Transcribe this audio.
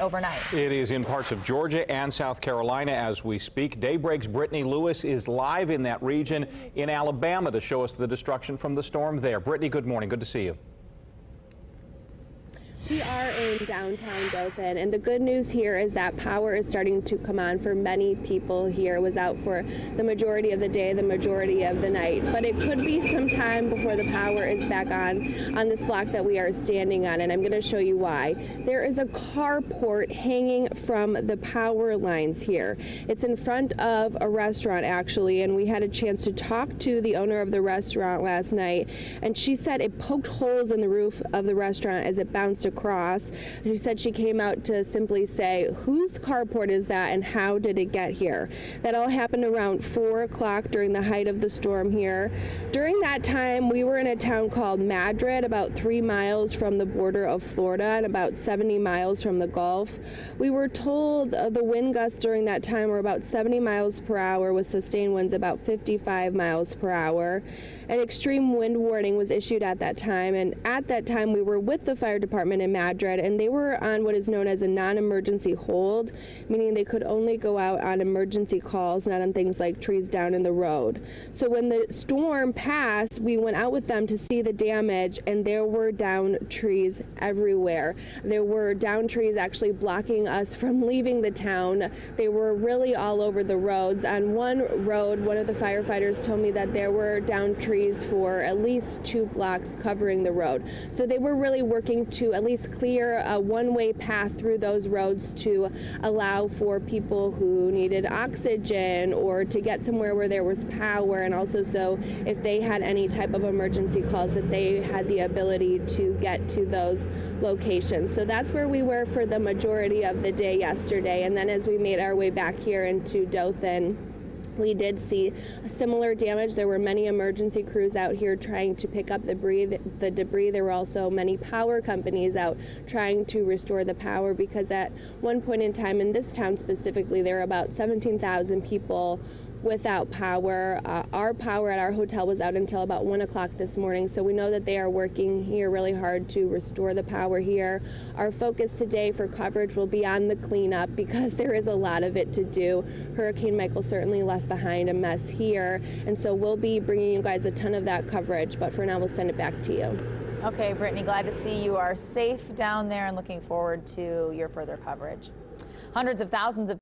overnight. It is in parts of Georgia and South Carolina as we speak. Daybreak's Brittany Lewis is live in that region in Alabama to show us the destruction from the storm there. Brittany, good morning. Good to see you. We are in downtown Dothan, and the good news here is that power is starting to come on for many people here. It was out for the majority of the day, the majority of the night, but it could be some time before the power is back on this block that we are standing on, and I'm going to show you why. There is a carport hanging from the power lines here. It's in front of a restaurant, actually, and we had a chance to talk to the owner of the restaurant last night, and she said it poked holes in the roof of the restaurant as it bounced across. She said she came out to simply say, whose carport is that and how did it get here? That all happened around 4 o'clock during the height of the storm here. During that time, we were in a town called Madrid, about 3 miles from the border of Florida and about 70 miles from the Gulf. We were told the wind gusts during that time were about 70 miles per hour with sustained winds about 55 miles per hour. An extreme wind warning was issued at that time, and at that time we were with the fire department in Madrid, and they were on what is known as a non-emergency hold, meaning they could only go out on emergency calls, not on things like trees down in the road. So when the storm passed, we went out with them to see the damage, and there were down trees everywhere. There were down trees actually blocking us from leaving the town. They were really all over the roads. On one road, one of the firefighters told me that there were down trees for at least 2 blocks covering the road. So they were really working to at least clear a one-way path through those roads to allow for people who needed oxygen or to get somewhere where there was power, and also so if they had any type of emergency calls that they had the ability to get to those locations. So that's where we were for the majority of the day yesterday, and then as we made our way back here into Dothan, we did see similar damage. There were many emergency crews out here trying to pick up the debris. There were also many power companies out trying to restore the power, because at one point in time in this town specifically, there were about 17,000 people without power. Our power at our hotel was out until about 1 o'clock this morning, so we know that they are working here really hard to restore the power here. Our focus today for coverage will be on the cleanup, because there is a lot of it to do. Hurricane Michael certainly left behind a mess here, and so we'll be bringing you guys a ton of that coverage, but for now we'll send it back to you. Okay, Brittany, glad to see you are safe down there and looking forward to your further coverage. Hundreds of thousands of